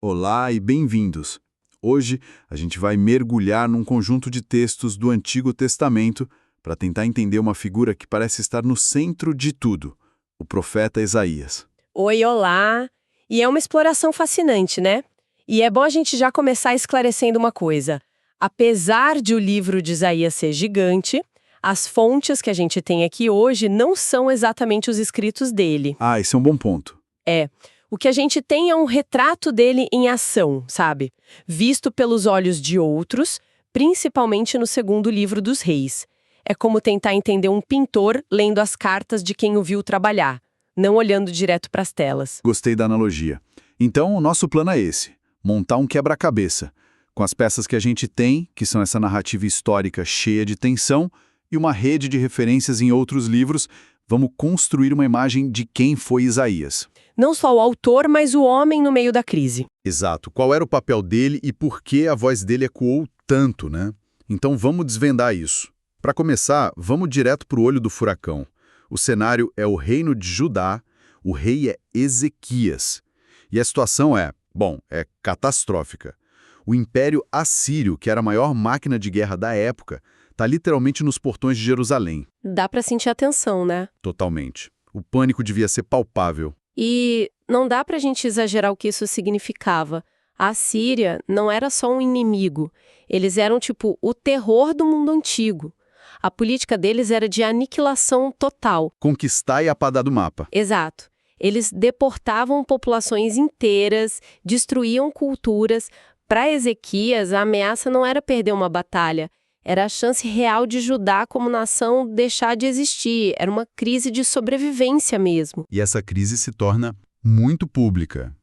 Olá e bem-vindos! Hoje a gente vai mergulhar num conjunto de textos do Antigo Testamento para tentar entender uma figura que parece estar no centro de tudo, o profeta Isaías. Oi, olá! E é uma exploração fascinante, né? E é bom a gente já começar esclarecendo uma coisa. Apesar de o livro de Isaías ser gigante, as fontes que a gente tem aqui hoje não são exatamente os escritos dele. Ah, esse é um bom ponto. O que a gente tem é um retrato dele em ação, sabe? Visto pelos olhos de outros, principalmente no segundo livro dos Reis. É como tentar entender um pintor lendo as cartas de quem o viu trabalhar, não olhando direto para as telas. Gostei da analogia. Então, o nosso plano é esse: montar um quebra-cabeça, com as peças que a gente tem, que são essa narrativa histórica cheia de tensão, e uma rede de referências em outros livros. Vamos construir uma imagem de quem foi Isaías. Não só o autor, mas o homem no meio da crise. Exato. Qual era o papel dele e por que a voz dele ecoou tanto, né? Então vamos desvendar isso. Para começar, vamos direto para o olho do furacão. O cenário é o reino de Judá, o rei é Ezequias. E a situação é catastrófica. O Império Assírio, que era a maior máquina de guerra da época, está literalmente nos portões de Jerusalém. Dá pra sentir a tensão, né? Totalmente. O pânico devia ser palpável. E não dá pra gente exagerar o que isso significava. A Síria não era só um inimigo. Eles eram, o terror do mundo antigo. A política deles era de aniquilação total. Conquistar e apagar do mapa. Exato. Eles deportavam populações inteiras, destruíam culturas. Para Ezequias, a ameaça não era perder uma batalha. Era a chance real de Judá como nação deixar de existir. Era uma crise de sobrevivência mesmo. E essa crise se torna muito pública.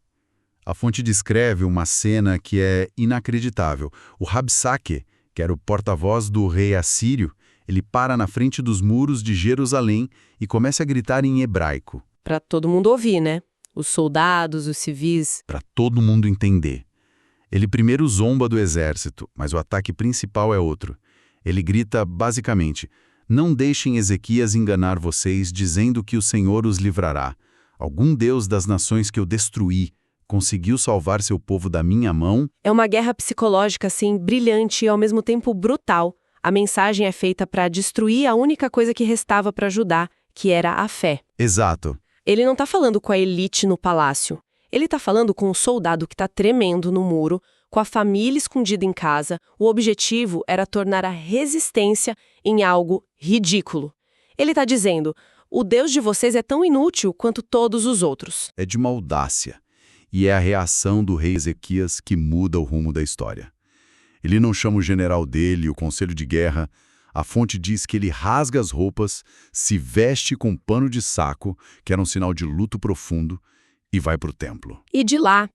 A fonte descreve uma cena que é inacreditável. O Rabsaque, que era o porta-voz do rei assírio, ele para na frente dos muros de Jerusalém e começa a gritar em hebraico. Para todo mundo ouvir, né? Os soldados, os civis. Para todo mundo entender. Ele primeiro zomba do exército, mas o ataque principal é outro. Ele grita, basicamente, não deixem Ezequias enganar vocês dizendo que o Senhor os livrará. Algum Deus das nações que eu destruí conseguiu salvar seu povo da minha mão? É uma guerra psicológica, assim, brilhante e ao mesmo tempo brutal. A mensagem é feita para destruir a única coisa que restava para Judá, que era a fé. Exato. Ele não está falando com a elite no palácio. Ele está falando com o soldado que está tremendo no muro, com a família escondida em casa. O objetivo era tornar a resistência em algo ridículo. Ele está dizendo, o Deus de vocês é tão inútil quanto todos os outros. É de uma audácia. E é a reação do rei Ezequias que muda o rumo da história. Ele não chama o general dele, o conselho de guerra. A fonte diz que ele rasga as roupas, se veste com pano de saco, que era um sinal de luto profundo, e vai para o templo. E de lá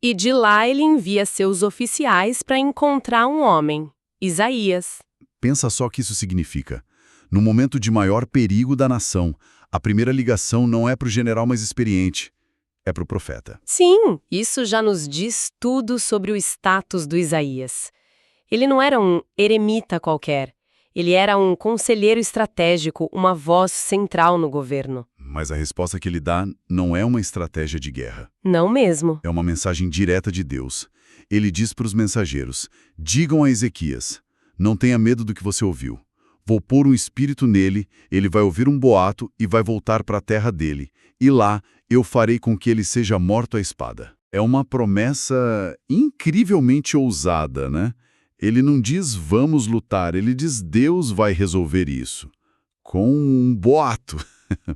ele envia seus oficiais para encontrar um homem, Isaías. Pensa só o que isso significa. No momento de maior perigo da nação, a primeira ligação não é para o general mais experiente, é para o profeta. Sim, isso já nos diz tudo sobre o status do Isaías. Ele não era um eremita qualquer. Ele era um conselheiro estratégico, uma voz central no governo. Mas a resposta que ele dá não é uma estratégia de guerra. Não mesmo. É uma mensagem direta de Deus. Ele diz para os mensageiros, digam a Ezequias, não tenha medo do que você ouviu. Vou pôr um espírito nele, ele vai ouvir um boato e vai voltar para a terra dele. E lá eu farei com que ele seja morto à espada. É uma promessa incrivelmente ousada, né? Ele não diz vamos lutar, ele diz Deus vai resolver isso. Com um boato.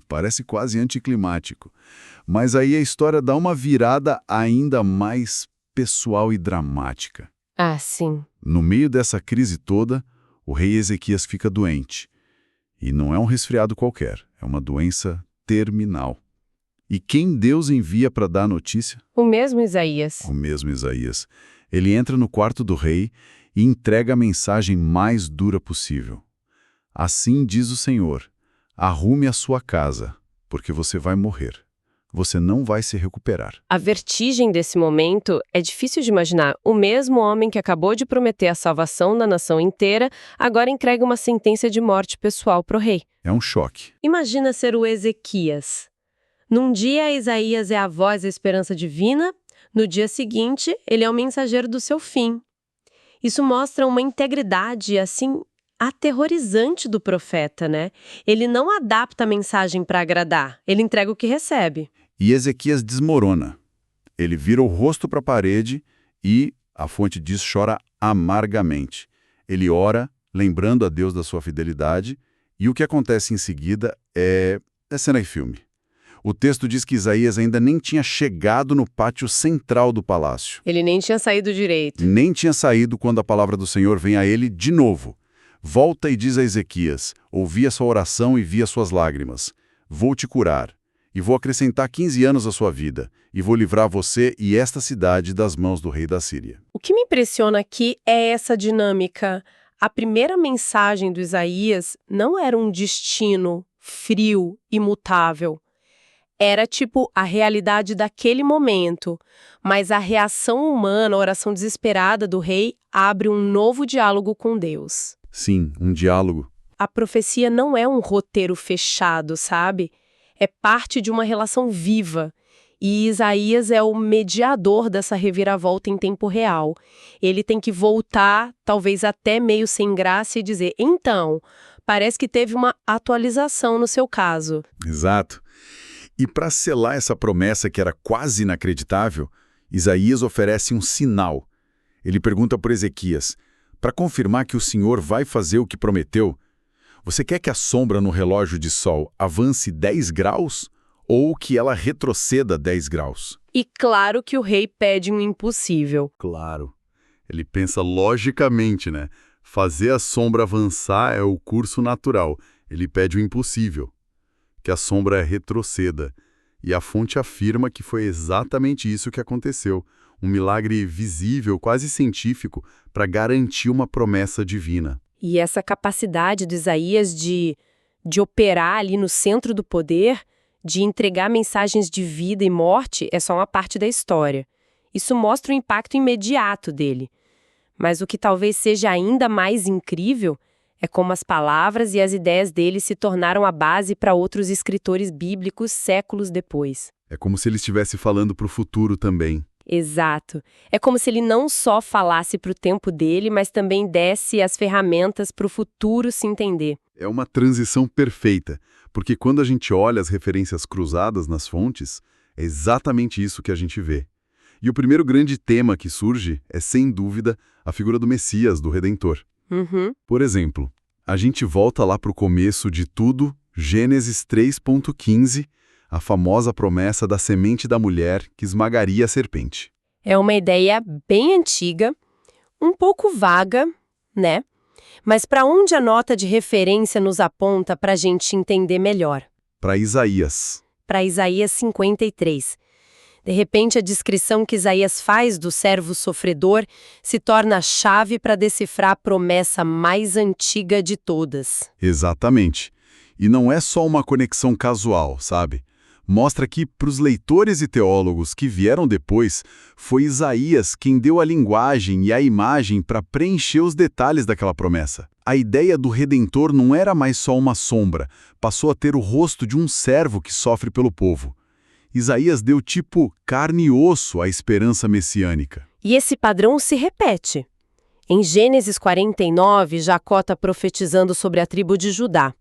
Parece quase anticlimático. Mas aí a história dá uma virada ainda mais pessoal e dramática. Ah, sim. No meio dessa crise toda, o rei Ezequias fica doente. E não é um resfriado qualquer, é uma doença terminal. E quem Deus envia para dar a notícia? O mesmo Isaías. O mesmo Isaías. Ele entra no quarto do rei e entrega a mensagem mais dura possível. Assim diz o Senhor, arrume a sua casa, porque você vai morrer. Você não vai se recuperar. A vertigem desse momento é difícil de imaginar. O mesmo homem que acabou de prometer a salvação da nação inteira, agora entrega uma sentença de morte pessoal para o rei. É um choque. Imagina ser o Ezequias. Num dia, Isaías é a voz da esperança divina, No dia seguinte, ele é o mensageiro do seu fim. Isso mostra uma integridade, assim, aterrorizante do profeta, né? Ele não adapta a mensagem para agradar, ele entrega o que recebe. E Ezequias desmorona. Ele vira o rosto para a parede e, a fonte diz, chora amargamente. Ele ora, lembrando a Deus da sua fidelidade, e o que acontece em seguida é cena de filme. O texto diz que Isaías ainda nem tinha chegado no pátio central do palácio. Ele nem tinha saído direito. Nem tinha saído quando a palavra do Senhor vem a ele de novo. Volta e diz a Ezequias: ouvi a sua oração e vi as suas lágrimas. Vou te curar, e vou acrescentar 15 anos à sua vida, e vou livrar você e esta cidade das mãos do rei da Síria. O que me impressiona aqui é essa dinâmica. A primeira mensagem do Isaías não era um destino frio, imutável. Era tipo a realidade daquele momento, mas a reação humana, a oração desesperada do rei, abre um novo diálogo com Deus. Sim, um diálogo. A profecia não é um roteiro fechado, sabe? É parte de uma relação viva. E Isaías é o mediador dessa reviravolta em tempo real. Ele tem que voltar, talvez até meio sem graça, e dizer: então, parece que teve uma atualização no seu caso. Exato. E para selar essa promessa que era quase inacreditável, Isaías oferece um sinal. Ele pergunta por Ezequias: para confirmar que o Senhor vai fazer o que prometeu, você quer que a sombra no relógio de sol avance 10 graus ou que ela retroceda 10 graus? E claro que o rei pede um impossível. Claro. Ele pensa logicamente, né? Fazer a sombra avançar é o curso natural. Ele pede o impossível, que a sombra retroceda. E a fonte afirma que foi exatamente isso que aconteceu. Um milagre visível, quase científico, para garantir uma promessa divina. E essa capacidade de Isaías de operar ali no centro do poder, de entregar mensagens de vida e morte, é só uma parte da história. Isso mostra o impacto imediato dele. Mas o que talvez seja ainda mais incrível é como as palavras e as ideias dele se tornaram a base para outros escritores bíblicos séculos depois. É como se ele estivesse falando para o futuro também. Exato. É como se ele não só falasse para o tempo dele, mas também desse as ferramentas para o futuro se entender. É uma transição perfeita, porque quando a gente olha as referências cruzadas nas fontes, é exatamente isso que a gente vê. E o primeiro grande tema que surge é, sem dúvida, a figura do Messias, do Redentor. Por exemplo, a gente volta lá para o começo de tudo, Gênesis 3.15, a famosa promessa da semente da mulher que esmagaria a serpente. É uma ideia bem antiga, um pouco vaga, né? Mas para onde a nota de referência nos aponta para a gente entender melhor? Para Isaías. Para Isaías 53. De repente, a descrição que Isaías faz do servo sofredor se torna a chave para decifrar a promessa mais antiga de todas. Exatamente. E não é só uma conexão casual, sabe? Mostra que, para os leitores e teólogos que vieram depois, foi Isaías quem deu a linguagem e a imagem para preencher os detalhes daquela promessa. A ideia do Redentor não era mais só uma sombra, passou a ter o rosto de um servo que sofre pelo povo. Isaías deu tipo carne e osso à esperança messiânica. E esse padrão se repete. Em Gênesis 49, Jacó está profetizando sobre a tribo de Judá.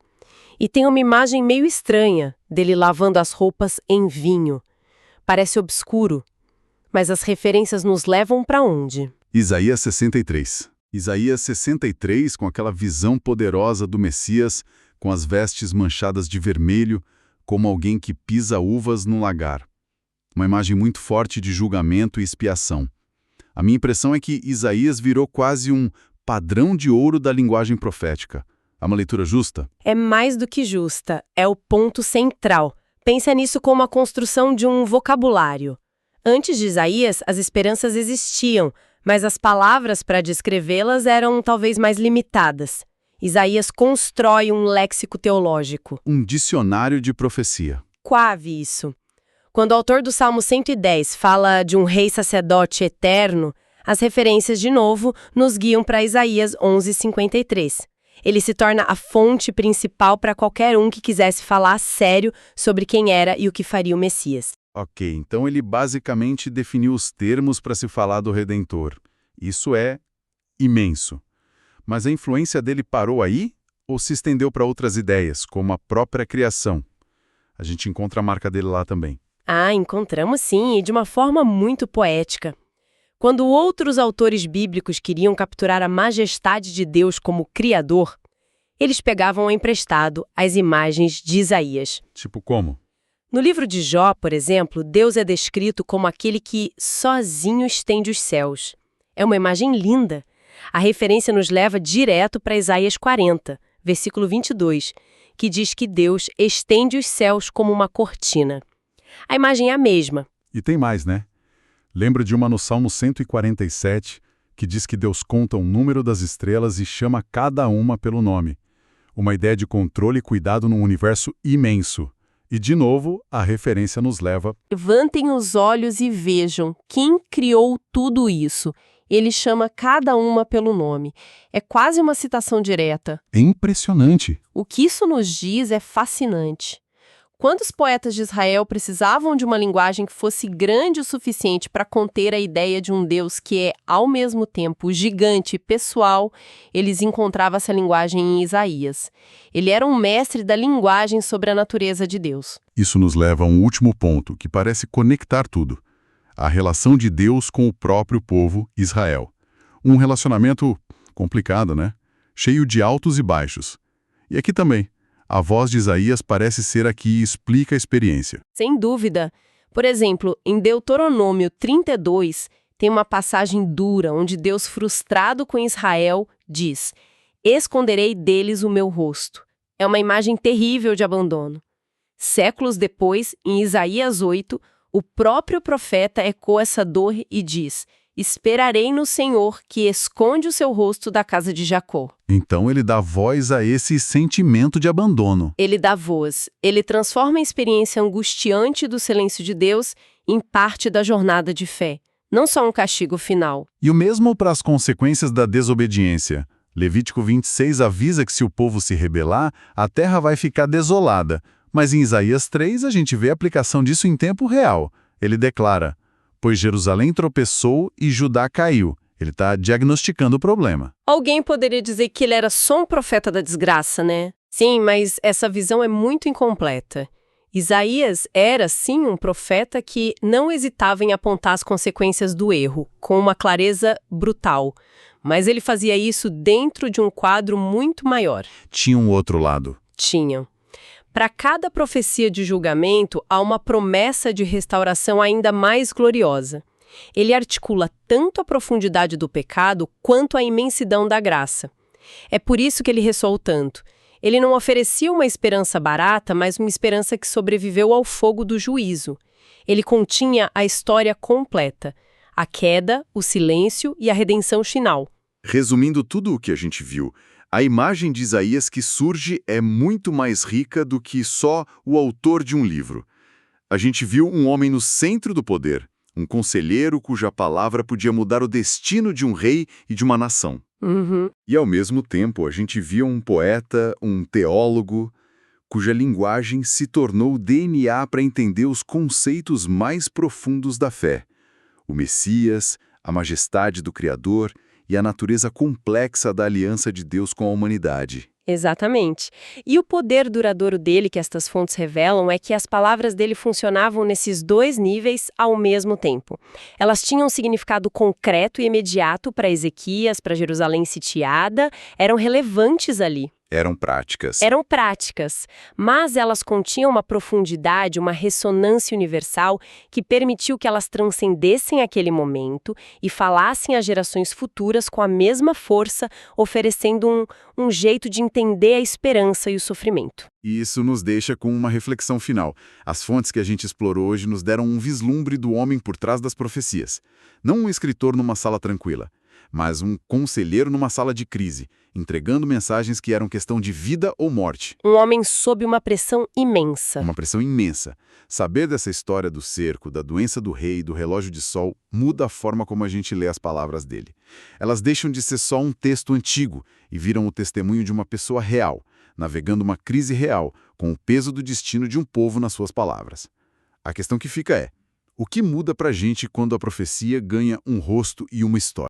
E tem uma imagem meio estranha dele lavando as roupas em vinho. Parece obscuro, mas as referências nos levam para onde? Isaías 63. Isaías 63, com aquela visão poderosa do Messias, com as vestes manchadas de vermelho, como alguém que pisa uvas num lagar. Uma imagem muito forte de julgamento e expiação. A minha impressão é que Isaías virou quase um padrão de ouro da linguagem profética. É uma leitura justa? É mais do que justa, é o ponto central. Pensa nisso como a construção de um vocabulário. Antes de Isaías, as esperanças existiam, mas as palavras para descrevê-las eram talvez mais limitadas. Isaías constrói um léxico teológico. Um dicionário de profecia. Quase isso. Quando o autor do Salmo 110 fala de um rei sacerdote eterno, as referências, de novo, nos guiam para Isaías 11:53. Ele se torna a fonte principal para qualquer um que quisesse falar sério sobre quem era e o que faria o Messias. Ok, então ele basicamente definiu os termos para se falar do Redentor. Isso é imenso. Mas a influência dele parou aí ou se estendeu para outras ideias, como a própria criação? A gente encontra a marca dele lá também. Ah, encontramos sim, e de uma forma muito poética. Quando outros autores bíblicos queriam capturar a majestade de Deus como Criador, eles pegavam emprestado as imagens de Isaías. Tipo como? No livro de Jó, por exemplo, Deus é descrito como aquele que sozinho estende os céus. É uma imagem linda. A referência nos leva direto para Isaías 40, versículo 22, que diz que Deus estende os céus como uma cortina. A imagem é a mesma. E tem mais, né? Lembro de uma no Salmo 147, que diz que Deus conta o número das estrelas e chama cada uma pelo nome. Uma ideia de controle e cuidado num universo imenso. E, de novo, a referência nos leva... Levantem os olhos e vejam quem criou tudo isso. Ele chama cada uma pelo nome. É quase uma citação direta. É impressionante. O que isso nos diz é fascinante. Quando os poetas de Israel precisavam de uma linguagem que fosse grande o suficiente para conter a ideia de um Deus que é, ao mesmo tempo, gigante e pessoal, eles encontravam essa linguagem em Isaías. Ele era um mestre da linguagem sobre a natureza de Deus. Isso nos leva a um último ponto, que parece conectar tudo. A relação de Deus com o próprio povo Israel. Um relacionamento complicado, né? Cheio de altos e baixos. E aqui também. A voz de Isaías parece ser a que explica a experiência. Sem dúvida. Por exemplo, em Deuteronômio 32, tem uma passagem dura onde Deus, frustrado com Israel, diz: "Esconderei deles o meu rosto." É uma imagem terrível de abandono. Séculos depois, em Isaías 8, o próprio profeta ecoa essa dor e diz: "Esperarei no Senhor, que esconde o seu rosto da casa de Jacó." Então ele dá voz a esse sentimento de abandono. Ele dá voz. Ele transforma a experiência angustiante do silêncio de Deus em parte da jornada de fé, não só um castigo final. E o mesmo para as consequências da desobediência. Levítico 26 avisa que se o povo se rebelar, a terra vai ficar desolada. Mas em Isaías 3 a gente vê a aplicação disso em tempo real. Ele declara: "Pois Jerusalém tropeçou e Judá caiu." Ele está diagnosticando o problema. Alguém poderia dizer que ele era só um profeta da desgraça, né? Sim, mas essa visão é muito incompleta. Isaías era, sim, um profeta que não hesitava em apontar as consequências do erro, com uma clareza brutal. Mas ele fazia isso dentro de um quadro muito maior. Tinha um outro lado. Tinha. Para cada profecia de julgamento, há uma promessa de restauração ainda mais gloriosa. Ele articula tanto a profundidade do pecado quanto a imensidão da graça. É por isso que ele ressoou tanto. Ele não oferecia uma esperança barata, mas uma esperança que sobreviveu ao fogo do juízo. Ele continha a história completa: a queda, o silêncio e a redenção final. Resumindo tudo o que a gente viu, a imagem de Isaías que surge é muito mais rica do que só o autor de um livro. A gente viu um homem no centro do poder, um conselheiro cuja palavra podia mudar o destino de um rei e de uma nação. E, ao mesmo tempo, a gente viu um poeta, um teólogo, cuja linguagem se tornou o DNA para entender os conceitos mais profundos da fé. O Messias, a majestade do Criador e a natureza complexa da aliança de Deus com a humanidade. Exatamente. E o poder duradouro dele que estas fontes revelam é que as palavras dele funcionavam nesses dois níveis ao mesmo tempo. Elas tinham um significado concreto e imediato para Ezequias, para Jerusalém sitiada, eram relevantes ali. Eram práticas. Eram práticas, mas elas continham uma profundidade, uma ressonância universal que permitiu que elas transcendessem aquele momento e falassem às gerações futuras com a mesma força, oferecendo um jeito de entender a esperança e o sofrimento. E isso nos deixa com uma reflexão final. As fontes que a gente explorou hoje nos deram um vislumbre do homem por trás das profecias. Não um escritor numa sala tranquila, mas um conselheiro numa sala de crise, entregando mensagens que eram questão de vida ou morte. Um homem sob uma pressão imensa. Uma pressão imensa. Saber dessa história do cerco, da doença do rei, do relógio de sol, muda a forma como a gente lê as palavras dele. Elas deixam de ser só um texto antigo e viram o testemunho de uma pessoa real, navegando uma crise real, com o peso do destino de um povo nas suas palavras. A questão que fica é: o que muda pra gente quando a profecia ganha um rosto e uma história?